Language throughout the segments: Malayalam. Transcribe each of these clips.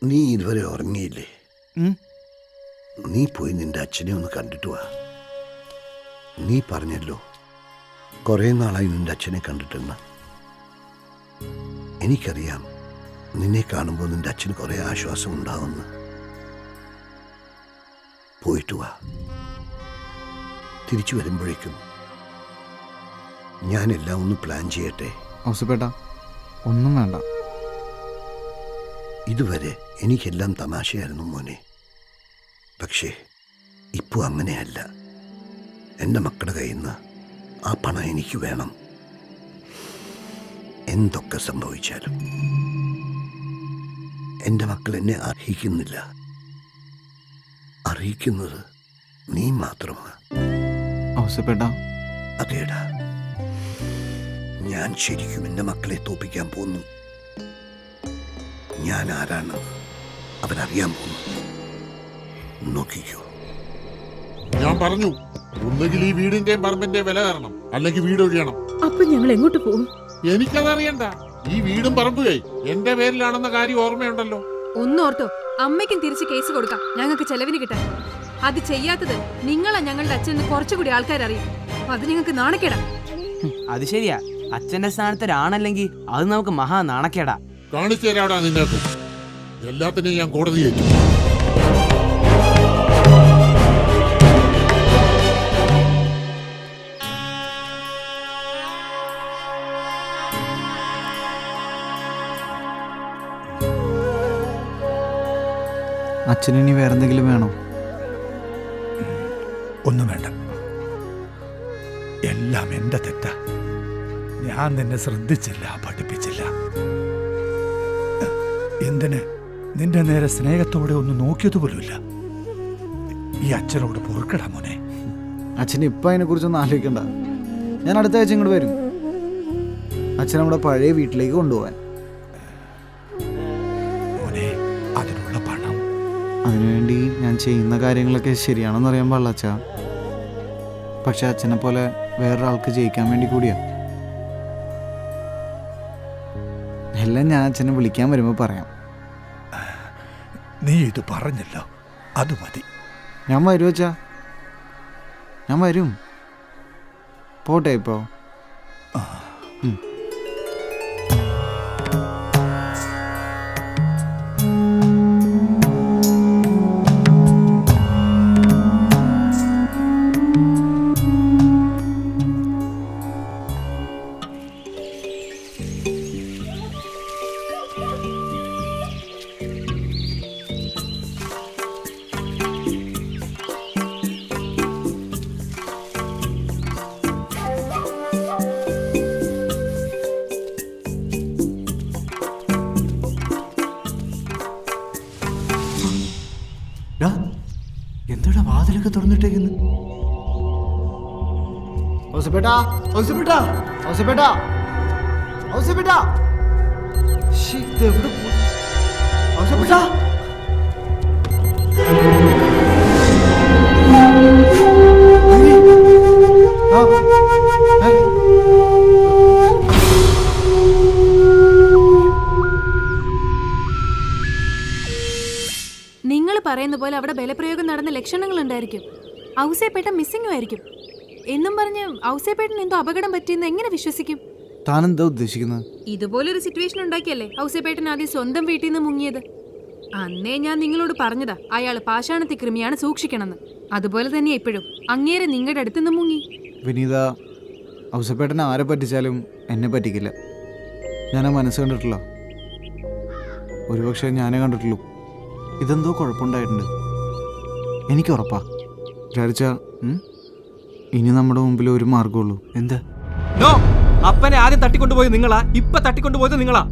നീ ഇതുവരെ ഉറങ്ങിയില്ലേ? നീ പോയി നിന്റെ അച്ഛനെ ഒന്ന് കണ്ടിട്ട് വാ. നീ പറഞ്ഞല്ലോ കുറേ നാളായി നിന്റെ അച്ഛനെ കണ്ടിട്ടെന്ന്. എനിക്കറിയാം നിന്നെ കാണുമ്പോൾ നിന്റെ അച്ഛന് കുറേ ആശ്വാസം ഉണ്ടാവുമെന്ന്. പോയിട്ട് വാ. തിരിച്ചു വരുമ്പോഴേക്കും ഞാനെല്ലാം ഒന്ന് പ്ലാൻ ചെയ്യട്ടെ. ഔസേപ്പേട്ടാ, ഒന്നും വേണ്ട. ഇതുവരെ എനിക്കെല്ലാം തമാശയായിരുന്നു മോനെ. പക്ഷേ ഇപ്പോൾ അങ്ങനെയല്ല. എൻ്റെ മക്കളുടെ കയ്യിൽ നിന്ന് ആ പണം എനിക്ക് വേണം. എന്തൊക്കെ സംഭവിച്ചാലും എൻ്റെ മക്കൾ എന്നെ അർഹിക്കുന്നില്ല. അറിയിക്കുന്നത് നീ മാത്രമാണ്. ഔസേപ്പേട്ടാ. അതേടാ, ഞാൻ ശരിക്കും എൻ്റെ മക്കളെ തോപ്പിക്കാൻ പോകുന്നു. ഞാൻ ആരാണ് അവരറിയാൻ പോകുന്നു. നോക്കിക്കോ. ഞാൻ പറഞ്ഞു, ഒന്നുകിൽ ഈ വീടിന്റെ പറമ്പിന്റെ വില തരണം, അല്ലെങ്കിൽ വീട് ഒഴിയണം. അപ്പൊ ഞങ്ങൾ എങ്ങോട്ട് പോകും? എനിക്കതറിയണ്ട. ഈ വീടും പറമ്പുകൈ എന്റെ പേരിലാണെന്ന കാര്യം ഓർമ്മയുണ്ടല്ലോ. ഒന്നോർത്തോ, അമ്മയ്ക്കും തിരിച്ച് കേസ് കൊടുക്കാം ഞങ്ങൾക്ക് ചെലവിന് കിട്ടാൻ. അത് ചെയ്യാത്തത് നിങ്ങളാ ഞങ്ങളുടെ അച്ഛന് കുറച്ചുകൂടി ആൾക്കാരറിയും. അത് ഞങ്ങൾക്ക് നാണക്കേടാ. അത് ശരിയാ. അച്ഛന്റെ സ്ഥാനത്ത് ഒരാണല്ലെങ്കിൽ അത് നമുക്ക് മഹാ നാണക്കേടാ. കാണിച്ചു തരാടാ നിന്നേക്കും. എല്ലാത്തിനെയും ഞാൻ കോടതി ഏറ്റു. അച്ഛനിനി വേറെന്തെങ്കിലും വേണോ? ഒന്നും വേണ്ട. എല്ലാം എൻ്റെ തെറ്റാ. ഞാൻ നിന്നെ ശ്രദ്ധിച്ചില്ല, പഠിപ്പിച്ചില്ല. എന്തിന് നിന്റെ നേരെ സ്നേഹത്തോടെ ഒന്ന് നോക്കിയത് പോലുമില്ല. ഈ അച്ഛനോട് പൊറുക്കടാ മോനെ. അച്ഛൻ ഇപ്പം അതിനെക്കുറിച്ചൊന്നും ആലോചിക്കണ്ട. ഞാൻ അടുത്ത ആഴ്ച ഇങ്ങോട്ട് വരും. അച്ഛൻ നമ്മുടെ പഴയ വീട്ടിലേക്ക് കൊണ്ടുപോകാൻ. മോനെ, അതിനുള്ള പണം അതിനുവേണ്ടി ഞാൻ ചെയ്യുന്ന കാര്യങ്ങളൊക്കെ ശരിയാണെന്ന് അറിയാൻ പാടില്ല അച്ഛാ. പക്ഷെ അച്ഛനെ പോലെ വേറൊരാൾക്ക് ജയിക്കാൻ വേണ്ടി കൂടിയാ. എല്ലാം ഞാൻ അച്ഛനെ വിളിക്കാൻ വരുമ്പോൾ പറയാം. നീ ഇത് പറഞ്ഞല്ലോ, അത് മതി. ഞാൻ വരും അച്ഛാ, ഞാൻ വരും. പോട്ടെ ഇപ്പോൾ. എന്താ വാതിലൊക്കെ തുറന്നിട്ടേക്കുന്നു? ഔസേപ്പേട്ടാ, ഔസേപ്പേട്ടാ, ഔസേപ്പേട്ടാ, ഔസേപ്പേട്ടാ. ഇതെവിടെ പോയി? ഔസേപ്പേട്ടാ. നിങ്ങൾ പറയുന്ന പോലെ അവിടെ ബലപ്രയോഗം നടന്ന ലക്ഷണങ്ങൾ ഉണ്ടായിരിക്കും. ഔസേപ്പേട്ട മിസ്സിംഗും ആയിരിക്കും എന്നും പറഞ്ഞ് ഔസേപ്പേട്ടന് എന്തോ അപകടം പറ്റിയെന്ന് എങ്ങനെ വിശ്വസിക്കും? താനെന്താ ഉദ്ദേശിക്കുന്നത്? ഇതുപോലൊരു സിറ്റുവേഷൻ ഉണ്ടാക്കിയല്ലേ ഔസേപ്പേട്ടൻ ആദ്യം സ്വന്തം വീട്ടിൽ നിന്ന് മുങ്ങിയത്. അന്നേ ഞാൻ നിങ്ങളോട് പറഞ്ഞതാ അയാൾ പാഷാണത്തി കൃമിയാണ്, സൂക്ഷിക്കണമെന്ന്. അതുപോലെ തന്നെ ഇപ്പോഴും അങ്ങേരെ നിങ്ങളുടെ അടുത്ത് നിന്ന് മുങ്ങി. വിനീത, ഔസേപ്പേട്ടനെ ആരെ പറ്റിച്ചാലും എന്നെ പറ്റിക്കില്ല. ഞാൻ ആ മനസ്സ് കണ്ടിട്ടില്ല. ഒരുപക്ഷെ ഞാനേ കണ്ടിട്ടുള്ളൂ. ഇതെന്തോ കുഴപ്പമുണ്ടായിട്ടുണ്ട്, എനിക്ക് ഉറപ്പാ. വിചാരിച്ച ഇനി നമ്മുടെ മുമ്പിൽ ഒരു മാർഗമുള്ളൂ. എന്താ? അപ്പനെ ആദ്യം തട്ടിക്കൊണ്ടുപോയത് നിങ്ങളാ, ഇപ്പൊ തട്ടിക്കൊണ്ടുപോയത് നിങ്ങളാ.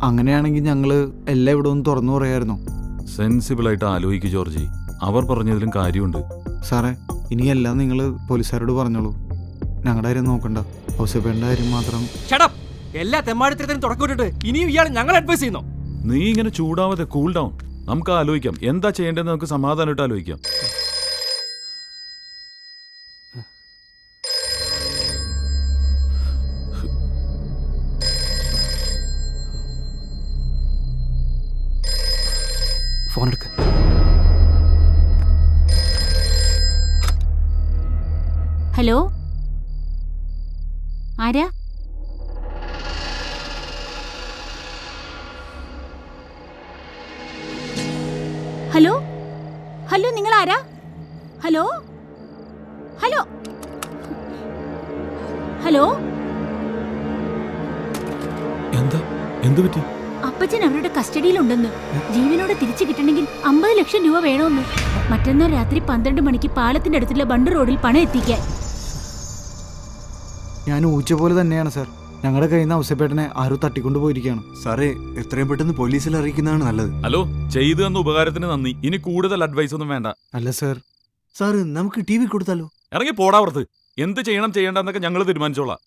അങ്ങനെയാണെങ്കിൽ ഞങ്ങള് എല്ലാം ഇവിടെ ഒന്ന് തുറന്നു പറയായിരുന്നു. സെൻസിബിളായിട്ട് ആലോചിക്കും ജോർജി. അവർ പറഞ്ഞതിലും കാര്യമുണ്ട്. സാറേ, ഇനിയെല്ലാം നിങ്ങൾ പോലീസുകാരോട് പറഞ്ഞോളൂ. ഞങ്ങളുടെ കാര്യം നോക്കണ്ട, ഔസേപ്പേട്ടൻ്റെ കാര്യം മാത്രം. എല്ലാ തെമ്മാടിത്തരത്തിനും തുടക്കമിട്ടിട്ട് ഇനിയും ഇയാൾ ഞങ്ങൾ അഡ്വൈസ് ചെയ്യുന്നു. നീ ഇങ്ങനെ ചൂടാവാതെ കൂൾ ഡൗൺ. നമുക്ക് ആലോചിക്കാം എന്താ ചെയ്യേണ്ടതെന്ന്. നമുക്ക് സമാധാനമായിട്ട് ആലോചിക്കാം. ഫോൺ എടുക്ക. ഹലോ, ആരാ? ഹലോ ഹലോ, നിങ്ങൾ ആരാ? Hello hello hello. എന്താ എന്തു പറ്റി? അപ്പച്ചൻ അവരുടെ കസ്റ്റഡിയിലുണ്ടെന്ന്. ജീവനോടെ തിരിച്ചു കിട്ടണമെങ്കിൽ 50 ലക്ഷം രൂപ വേണമെന്ന്. മറ്റന്നാൾ രാത്രി 12 മണിക്ക് പാലത്തിന്റെ അടുത്തുള്ള ബണ്ട് റോഡിൽ പണം എത്തിക്കാൻ. ഞാൻ ഊച്ച പോലെ തന്നെയാണ് സാർ. ഞങ്ങളുടെ കയ്യിൽ നിന്ന് ഔസേപ്പേട്ടനെ ആരോ തട്ടിക്കൊണ്ടു പോയിരിക്കുകയാണ്. സാറേ, എത്രയും പെട്ടെന്ന് പോലീസിൽ അറിയിക്കുന്നതാണ് നല്ലത്. ഹലോ, ചെയ്തു തന്ന ഉപകാരത്തിന് നന്ദി. ഇനി കൂടുതൽ അഡ്വൈസ് ഒന്നും വേണ്ട. അല്ല സാർ. സാറ് നമുക്ക് TV കൊടുത്താലോ? ഇറങ്ങി പോടാ പുറത്ത്. എന്ത് ചെയ്യണം ചെയ്യേണ്ടെന്നൊക്കെ ഞങ്ങൾ തീരുമാനിച്ചോളാം.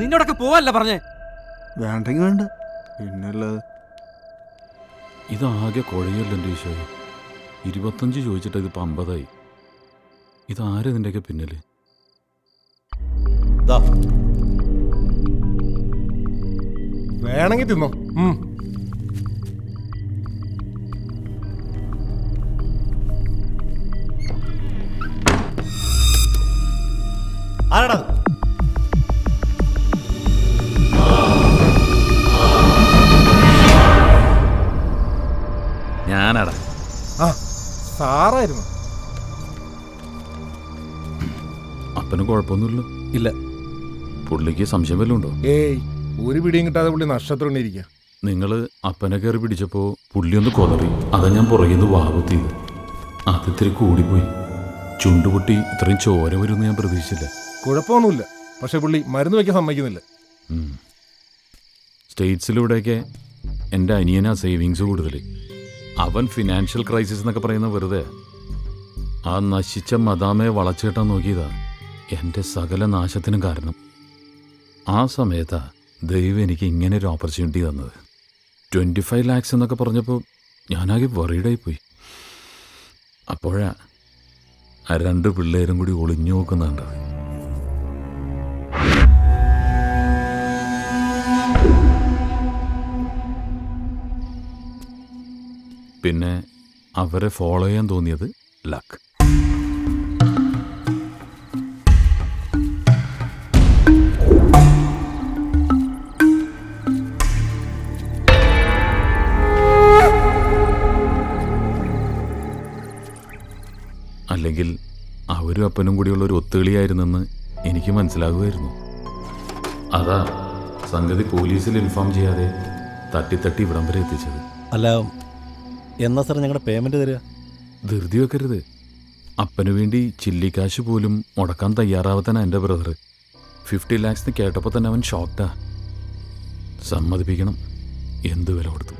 നിന്നോടൊക്കെ പോവല്ല പറഞ്ഞേ. വേണ്ടെങ്കിൽ വേണ്ട, പിന്നല്ലാതെ. ഇതാകെ കുഴയല്ലോ എൻ്റെ ഈശോ. 25 ചോദിച്ചിട്ട് ഇതിപ്പോൾ 50ആയി. ഇതാരും ഇതിൻ്റെയൊക്കെ പിന്നിൽ? വേണമെങ്കിൽ തിന്നോ. ആരാടാ? ഞാനാടാ. ആ, സാറായിരുന്നു. അപ്പന് കുഴപ്പമൊന്നുമില്ലല്ലോ? ഇല്ല. പുള്ളിക്ക് സംശയം വല്ലതും ഉണ്ടോ? ഏയ്, ഒരു പിടിയും കിട്ടാതെ പുള്ളി നഷ്ടത്തോണ്ടിരിക്കുക. നിങ്ങൾ അപ്പനെ കയറി പിടിച്ചപ്പോൾ പുള്ളി ഒന്ന് കൊതറി. അതാ ഞാൻ പുറകിൽ നിന്ന് വാകുത്തിയത്. അതിത്തിരി കൂടിപ്പോയി. ചുണ്ടുപൊട്ടി ഇത്രയും ചോര വരുമെന്ന് ഞാൻ പ്രതീക്ഷിച്ചില്ല. കുഴപ്പമൊന്നുമില്ല, പക്ഷെ പുള്ളി മരുന്ന് വയ്ക്കാൻ സമ്മതിക്കുന്നില്ല. സ്റ്റേറ്റ്സിലൂടെയൊക്കെ എൻ്റെ അനിയനാ സേവിങ്സ് കൂടുതൽ. അവൻ ഫിനാൻഷ്യൽ ക്രൈസിസ് എന്നൊക്കെ പറയുന്ന വെറുതെ. ആ നശിച്ച മദാമയെ വളച്ചുകെട്ടാൻ നോക്കിയതാ എൻ്റെ സകല നാശത്തിനും കാരണം. ആ സമയത്താ ദൈവം എനിക്ക് ഇങ്ങനെ ഒരു ഓപ്പർച്യൂണിറ്റി തന്നത്. 25 lakhs എന്നൊക്കെ പറഞ്ഞപ്പോൾ ഞാനാകെ വറീഡായിപ്പോയി. അപ്പോഴാ ആ 2 പിള്ളേരും കൂടി ഒളിഞ്ഞു നോക്കുന്നുണ്ട്. പിന്നെ അവരെ ഫോളോ ചെയ്യാൻ തോന്നിയത് ലക്ക്. അല്ലെങ്കിൽ അവരും അപ്പനും കൂടിയുള്ള ഒരു ഒത്തുകളിയായിരുന്നെന്ന് എനിക്ക് മനസ്സിലാകുമായിരുന്നു. അതാ സംഗതി പോലീസിൽ ഇൻഫോം ചെയ്യാതെ തട്ടി ഇവിടം വരെ എത്തിച്ചത്. അല്ല, എന്നാ സാർ ഞങ്ങളുടെ പേയ്മെന്റ് തരിക? ധൃതി വെക്കരുത്. അപ്പനു വേണ്ടി ചില്ലിക്കാശ് പോലും മുടക്കാൻ തയ്യാറാവത്തന എൻ്റെ ബ്രദർ. 50 lakhs കേട്ടപ്പോൾ തന്നെ അവൻ ഷോക്ക്ഡാ. സമ്മതിപ്പിക്കണം, എന്ത് വില കൊടുത്തു.